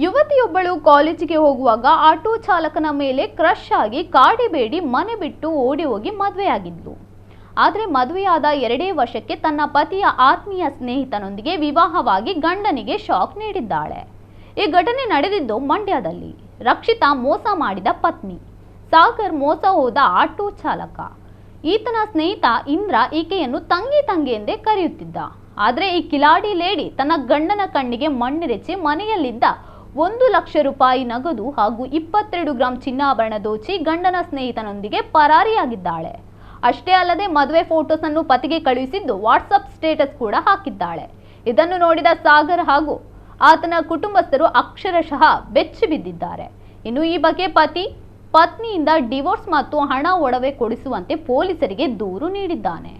ಯುವತಿಯೊಬ್ಬಳು ಕಾಲೇಜಿಗೆ ಹೋಗುವಾಗ ಆಟೋ ಚಾಲಕನ ಮೇಲೆ ಕ್ರಶ್ ಆಗಿ ಕಾಡಿಬೇಡಿ ಮನೆ ಬಿಟ್ಟು ಓಡಿ ಹೋಗಿ ಮದುವೆಯಾಗಿದ್ಲು. ಆದರೆ ಮದುವೆಯಾದ 2 ವರ್ಷಕ್ಕೆ ತನ್ನ ಪತಿಯ ಆತ್ಮೀಯ ಸ್ನೇಹಿತನೊಂದಿಗೆ ವಿವಾಹವಾಗಿ ಗಂಡನಿಗೆ ಶಾಕ್ ನೀಡಿದ್ದಾಳೆ. ಈ ಘಟನೆ ನಡೆದಿದ್ದು ಮಂಡ್ಯದಲ್ಲಿ. ರಕ್ಷಿತಾ ಮೋಸ ಮಾಡಿದ ಪತ್ನಿ, ಸಾಗರ್ ಮೋಸ ಹೋದ ಆಟೋ ಚಾಲಕ. ಈತನ ಸ್ನೇಹಿತ ಇಂದ್ರ ಈಕೆಯನ್ನು ತಂಗಿ ಎಂದೇ ಕರೆಯುತ್ತಿದ್ದ. ಆದರೆ ಈ ಕಿಲಾಡಿ ಲೇಡಿ ತನ್ನ ಗಂಡನ ಕಣ್ಣಿಗೆ ಮಣ್ಣೆರಚಿ ಮನೆಯಲ್ಲಿದ್ದ 1 ಲಕ್ಷ ರೂಪಾಯಿ ನಗದು ಹಾಗೂ 22 ಗ್ರಾಂ ಚಿನ್ನಾಭರಣ ದೋಚಿ ಗಂಡನ ಸ್ನೇಹಿತನೊಂದಿಗೆ ಪರಾರಿಯಾಗಿದ್ದಾಳೆ. ಅಷ್ಟೇ ಅಲ್ಲದೆ ಮದುವೆ ಫೋಟೋಸ್ ಅನ್ನು ಪತಿಗೆ ಕಳುಹಿಸಿದ್ದು ವಾಟ್ಸಪ್ ಸ್ಟೇಟಸ್ ಕೂಡ ಹಾಕಿದ್ದಾಳೆ. ಇದನ್ನು ನೋಡಿದ ಸಾಗರ್ ಹಾಗೂ ಆತನ ಕುಟುಂಬಸ್ಥರು ಅಕ್ಷರಶಃ ಬೆಚ್ಚಿ ಬಿದ್ದಿದ್ದಾರೆ. ಇನ್ನು ಈ ಬಗ್ಗೆ ಪತ್ನಿಯಿಂದ ಡಿವೋರ್ಸ್ ಮತ್ತು ಹಣ ಒಡವೆ ಕೊಡಿಸುವಂತೆ ಪೊಲೀಸರಿಗೆ ದೂರು ನೀಡಿದ್ದಾನೆ.